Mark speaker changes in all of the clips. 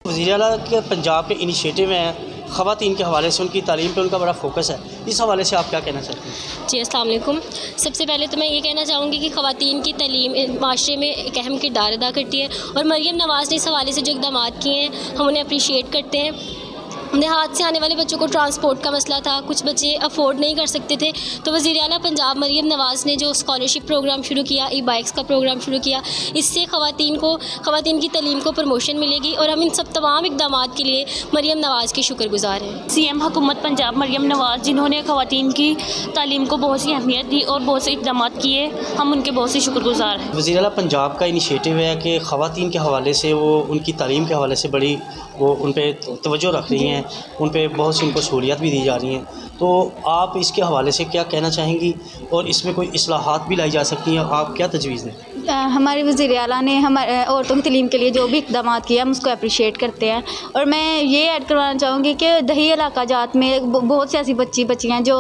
Speaker 1: वज़ीर आला के पंजाब के इनिशिएटिव हैं ख़वातीन के हवाले से, उनकी तालीम पे उनका बड़ा फोकस है, इस हवाले से आप क्या कहना चाहते हैं?
Speaker 2: जी अस्सलाम वालेकुम। सबसे पहले तो मैं ये कहना चाहूँगी कि ख़वातीन की तालीम माशरे में एक अहम किरदार अदा करती है और मरियम नवाज़ ने इस हवाले से जो इक़दाम किए हैं हम उन्हें अप्रीशिएट करते हैं। देहात से आने वाले बच्चों को ट्रांसपोर्ट का मसला था, कुछ बच्चे अफोर्ड नहीं कर सकते थे, तो वज़ीर आला पंजाब मरियम नवाज़ ने जो स्कॉलरशिप प्रोग्राम शुरू किया, ई बाइक्स का प्रोग्राम शुरू किया, इससे ख़वातीन की तालीम को प्रमोशन मिलेगी और हम इन सब तमाम इक़दाम के लिए मरियम नवाज़ के शुक्रगुज़ार हैं।
Speaker 3: CM हुकूमत पंजाब मरियम नवाज़ जिन्होंने ख़वातीन की तालीम को बहुत सी अहमियत दी और बहुत से इक़दाम किए, हम उनके बहुत से शुक्रगुज़ार हैं।
Speaker 1: वज़ीर आला पंजाब का इनिशिएटिव है कि ख़वातीन के हवाले से वो उनकी तालीम के हवाले से बड़ी वो उन पर तवज्जो रख रही हैं, उन पर बहुत सी उनको सहूलियत भी दी जा रही हैं, तो आप इसके हवाले से क्या कहना चाहेंगी और इसमें कोई इस्लाहात भी लाई जा सकती हैं, आप क्या तजवीज़ दें?
Speaker 4: हमारे वज़ीर आला ने हमारे औरतों की तालीम के लिए जो भी इक़दाम किए हम उसको अप्रिशिएट करते हैं। और मैं ये ऐड करवाना चाहूँगी कि दही इलाका जात में बहुत सी ऐसी बच्चियाँ जो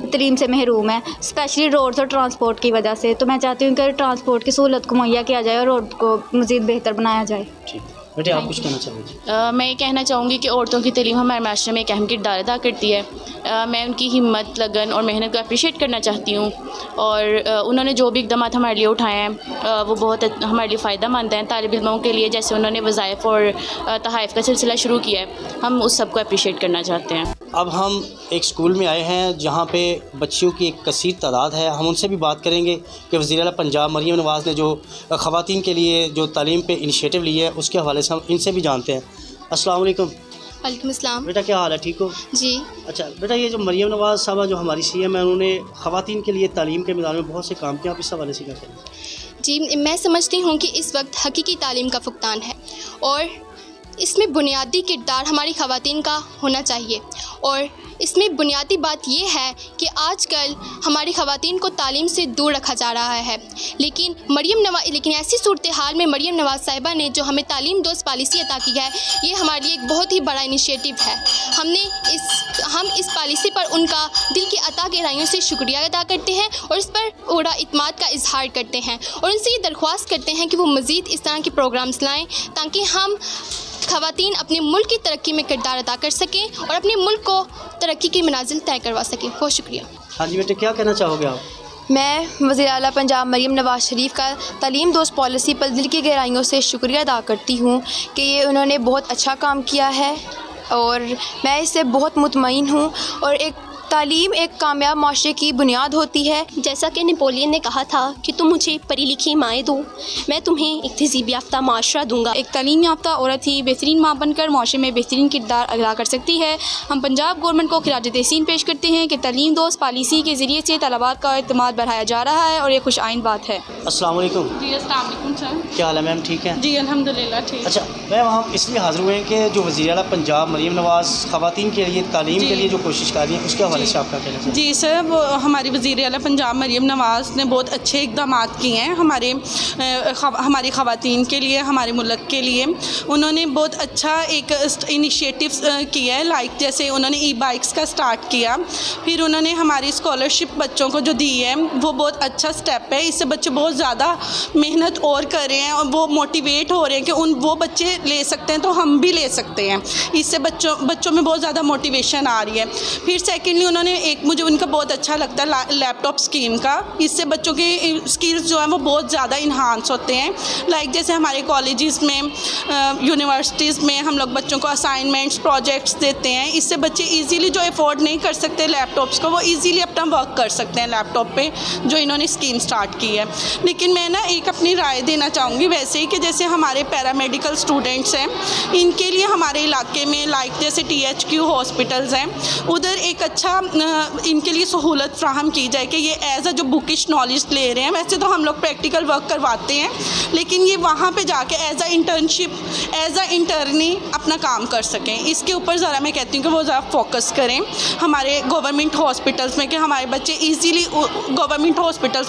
Speaker 4: तालीम से महरूम हैं, स्पेशली रोड्स और ट्रांसपोर्ट की वजह से। तो मैं चाहती हूँ कि ट्रांसपोर्ट की सहूलत को मुहैया किया जाए और रोड को मज़ीद बेहतर बनाया जाए।
Speaker 1: ठीक, बेटे आप कुछ कहना चाहेंगे?
Speaker 3: मैं ये कहना चाहूँगी कि औरतों की तालीम हमारे माशरे में एक अहम किरदार अदा करती है। मैं उनकी हिम्मत, लगन और मेहनत को अप्रिशिएट करना चाहती हूँ और उन्होंने जो भी इक़दाम हमारे लिए उठाए हैं वो बहुत हमारे लिए फ़ायदा मंद हैं। तालिब इल्मों के लिए जैसे उन्होंने वज़ाइफ और तहाइफ़ का सिलसिला शुरू किया है, हम उस सब को अप्रिशिएट करना चाहते हैं।
Speaker 1: अब हम एक स्कूल में आए हैं जहाँ पे बच्चियों की एक कसीर तादाद है, हम उनसे भी बात करेंगे कि वज़ीर आला पंजाब मरियम नवाज़ ने जो ख़वातीन के लिए जो तालीम पे इनिशिएटिव ली है उसके हवाले से हम इनसे भी जानते हैं। अस्सलाम वालेकुम।
Speaker 5: वालेकुम अस्सलाम।
Speaker 1: बेटा क्या हाल है, ठीक हो?
Speaker 5: जी।
Speaker 1: अच्छा बेटा, ये जो मरियम नवाज़ साहबा जो हमारी CM है, उन्होंने ख़वातीन के लिए तालीम के मैदान में बहुत से काम किया, आप इस हवाले से क्या कहें?
Speaker 5: जी, मैं समझती हूँ कि इस वक्त हकीकी तालीम का फुकदान है और इसमें बुनियादी किरदार हमारी ख़वातीन का होना चाहिए। और इसमें बुनियादी बात यह है कि आजकल हमारी ख़वातीन को तालीम से दूर रखा जा रहा है, लेकिन ऐसी सूरत हाल में मरियम नवाज़ साहिबा ने जो हमें तालीम दोस्त पॉलिसी अता की है, ये हमारे लिए एक बहुत ही बड़ा इनिशिएटिव है। हम इस पॉलिसी पर उनका दिल की अता गहराइयों से शुक्रिया अदा करते हैं और इस पर पूरा इत्मीनान का इजहार करते हैं और उनसे ये दरख्वास्त करते हैं कि वो मज़ीद इस तरह के प्रोग्राम्स लाएँ ताकि हम ख़वातीन अपने मुल्क की तरक्की में किरदार अदा कर सकें और अपने मुल्क को तरक्की की मनाजिल तय करवा सकें। बहुत शुक्रिया।
Speaker 1: हाँ जी बेटे, क्या कहना चाहोगे आप?
Speaker 6: मैं वज़ीर आला पंजाब मरियम नवाज़ शरीफ का तालीम दोस्त पॉलिसी पर दिल की गहराइयों से शुक्रिया अदा करती हूँ कि ये उन्होंने बहुत अच्छा काम किया है और मैं इससे बहुत मुतमईन हूँ। और एक तालीम एक कामयाब माशरे की बुनियाद होती है।
Speaker 2: जैसा कि नेपोलियन ने कहा था कि तुम मुझे पढ़ी लिखी माएँ दो, मैं तुम्हें एक तहज़ीब याफ्ता माशरा दूंगा।
Speaker 7: एक तालीम याफ्ता औरत ही बेहतरीन माँ बनकर माशरे में बेहतरीन किरदार अदा कर सकती है। हम पंजाब गवर्नमेंट को खिराज तहसीन पेश करते हैं कि तालीम दोस्त पॉलिसी के ज़रिए से तलबात का एतमाद बढ़ाया जा रहा है और ये खुश आइन बात है।
Speaker 1: अस्सलाम वालेकुम।
Speaker 7: जी अस्सलाम वालेकुम सर।
Speaker 1: क्या हाल है मैम, ठीक है?
Speaker 7: जी अल्हम्दुलिल्लाह ठीक।
Speaker 1: अच्छा मैम, हम इसलिए हाज़िर हुए हैं कि जो वज़ीर आला पंजाब मरियम नवाज़ ख़वातीन के लिए तालीम के लिए जो कोशिश कर रही है उसके हवाले से आप क्या कहना चाहिए?
Speaker 7: जी सर, वो हमारी वज़ीर आला पंजाब मरियम नवाज़ ने बहुत अच्छे इक़दाम किए हैं हमारी ख़वातीन के लिए, हमारे मुल्क के लिए। उन्होंने बहुत अच्छा एक इनिशिएटिव किया है, लाइक जैसे उन्होंने ई बाइक्स का स्टार्ट किया, फिर उन्होंने हमारी स्कॉलरशिप बच्चों को जो दी है वो बहुत अच्छा स्टेप है। इससे बच्चे बहुत ज़्यादा मेहनत और कर रहे हैं और वो मोटिवेट हो रहे हैं कि वो बच्चे ले सकते हैं तो हम भी ले सकते हैं। इससे बच्चों में बहुत ज़्यादा मोटिवेशन आ रही है। फिर सेकेंडली उन्होंने एक मुझे उनका बहुत अच्छा लगता है लैपटॉप स्कीम का। इससे बच्चों के स्किल्स जो हैं वो बहुत ज़्यादा इन्हांस होते हैं। लाइक जैसे हमारे कॉलेजेस में, यूनिवर्सिटीज़ में हम लोग बच्चों को असाइनमेंट्स, प्रोजेक्ट्स देते हैं। इससे बच्चे इजीली जो अफोर्ड नहीं कर सकते लैपटॉप्स को, वो इजीली अपना वर्क कर सकते हैं लैपटॉप पे, जो इन्होंने स्कीम स्टार्ट की है। लेकिन मैं ना एक अपनी राय देना चाहूँगी वैसे ही कि जैसे हमारे पैरामेडिकल स्टूडेंट्स हैं, इनके लिए हमारे इलाके में लाइक जैसे THQ हॉस्पिटल्स हैं, उधर एक अच्छा इनके लिए सहूलत फ्राहम की जाए कि ये एज अ जो बुकिश नॉलेज ले रहे हैं, वैसे तो हम लोग प्रैक्टिकल वर्क करवाते हैं, लेकिन ये वहाँ पे जाके as a internship, as a internee अपना काम कर सकें। इसके ऊपर ज़रा मैं कहती हूँ कि वो ज़रा फोकस करें हमारे गवर्नमेंट हॉस्पिटल्स में, कि हमारे बच्चे ईजीली गवर्नमेंट हॉस्पिटल्स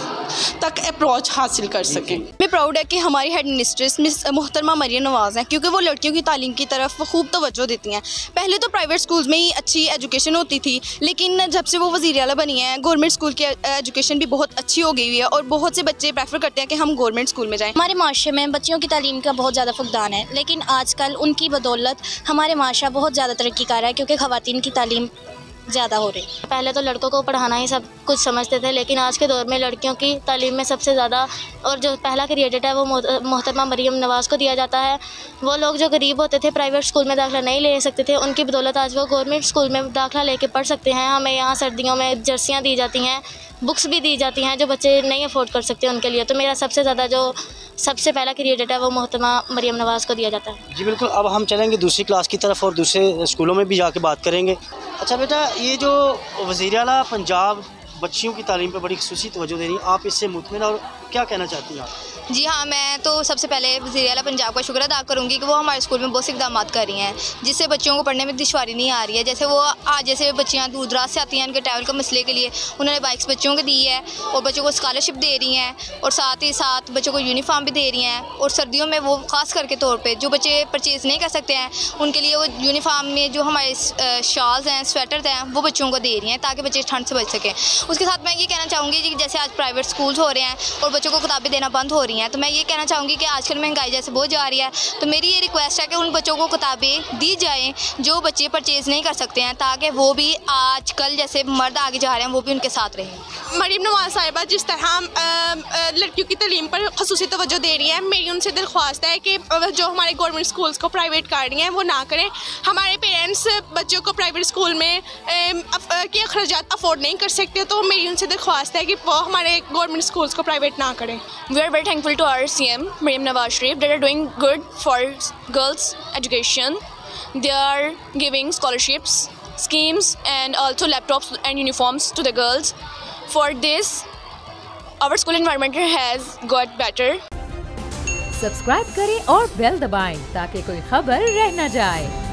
Speaker 7: तक अप्रोच हासिल कर सकें।
Speaker 6: मैं प्राउड है कि हमारी हेड मिनिस्ट्रेस मिस मोहतरमा मरियम नवाज़ हैं, क्योंकि वो लड़कियों की तालीम की तरफ खूब तवज्जो देती हैं। पहले तो प्राइवेट स्कूल्स में ही अच्छी एजुकेशन होती थी, लेकिन लेकिन जब से वो वज़ीर आला बनी है गवर्नमेंट स्कूल की एजुकेशन भी बहुत अच्छी हो गई हुई है और बहुत से बच्चे प्रेफर करते हैं कि हम गवर्नमेंट स्कूल में जाएं।
Speaker 2: हमारे माशरे में बच्चियों की तालीम का बहुत ज़्यादा फुकदान है, लेकिन आजकल उनकी बदौलत हमारे माशरा बहुत ज़्यादा तरक्की कर रहा है क्योंकि ख़वातीन की तालीम ज़्यादा हो रही है। पहले तो लड़कों को पढ़ाना ही सब कुछ समझते थे, लेकिन आज के दौर में लड़कियों की तालीम में सबसे ज़्यादा और जो पहला क्रेडिट है वो मोहतरमा मरियम नवाज़ को दिया जाता है। वो लोग जो गरीब होते थे, प्राइवेट स्कूल में दाखिला नहीं ले सकते थे, उनकी बदौलत आज वो गवर्नमेंट स्कूल में दाखिला लेके पढ़ सकते हैं। हमें यहाँ सर्दियों में जर्सियाँ दी जाती हैं, बुक्स भी दी जाती हैं जो बच्चे नहीं अफोर्ड कर सकते उनके लिए। तो मेरा सबसे ज़्यादा जो सबसे पहला क्रेडिट है वो मोहतरमा मरियम नवाज़ को दिया जाता है।
Speaker 1: जी बिल्कुल। अब हम चलेंगे दूसरी क्लास की तरफ और दूसरे स्कूलों में भी जाके बात करेंगे। अच्छा बेटा, ये जो वज़ीर आला पंजाब बच्चियों की तालीम पर बड़ी ख़ुसूसी तवज्जो दे रही है, आप इससे मुतमिन और क्या कहना चाहती हैं आप?
Speaker 6: जी हाँ, मैं तो सबसे पहले वज़ीर आला पंजाब का शुक्र अदा करूँगी कि वो हमारे स्कूल में बहुत से इक़दाम कर रही हैं जिससे बच्चों को पढ़ने में दुश्वारी नहीं आ रही है। जैसे वो आज जैसे बच्चियाँ दूर दराज से आती हैं, उनके ट्रैवल के मसले के लिए उन्होंने बाइक्स बच्चों को दी है और बच्चों को स्कॉलरशिप दे रही हैं और साथ ही साथ बच्चों को यूनिफॉर्म भी दे रही हैं। और सर्दियों में वो ख़ास करके तौर पर जो बच्चे परचेज़ नहीं कर सकते हैं उनके लिए वो यूनिफॉर्म में जो हमारे शॉल्स हैं, स्वेटर्स हैं, वो बच्चों को दे रही हैं ताकि बच्चे ठंड से बच सकें। उसके साथ मैं ये कहना चाहूँगी कि जैसे आज प्राइवेट स्कूल्स हो रहे हैं और बच्चों को किताबें देना बंद हो रही हैं, तो मैं ये कहना चाहूँगी कि आजकल महंगाई जैसे बहुत जा रही है, तो मेरी ये रिक्वेस्ट है कि उन बच्चों को किताबें दी जाएं जो बच्चे परचेज़ नहीं कर सकते हैं, ताकि वो भी आजकल जैसे मर्द आगे जा रहे हैं वो भी उनके साथ रहें।
Speaker 8: मरियम नवाज़ साहिबा जिस तरह लड़कियों की तालीम पर ख़ुसूसी तवज्जो दे रही है, मेरी उनसे दरख्वास्त है कि जो हमारे गवर्नमेंट स्कूल्स को प्राइवेट कर रही हैं वो ना करें। हमारे पेरेंट्स बच्चों को प्राइवेट स्कूल में के अखराजात अफोर्ड नहीं कर सकते, तो मेरी उनसे दरख्वास्त है कि वो हमारे गवर्नमेंट स्कूल्स को प्राइवेट ना करें।
Speaker 3: We are very thankful to our CM, Maryam Nawaz Sharif, that are doing good for girls' education. They are giving scholarships, schemes and also laptops and uniforms to the girls. For this, our school environment has got better.
Speaker 9: Subscribe करें और bell दबाएं ताकि कोई खबर रह न जाए।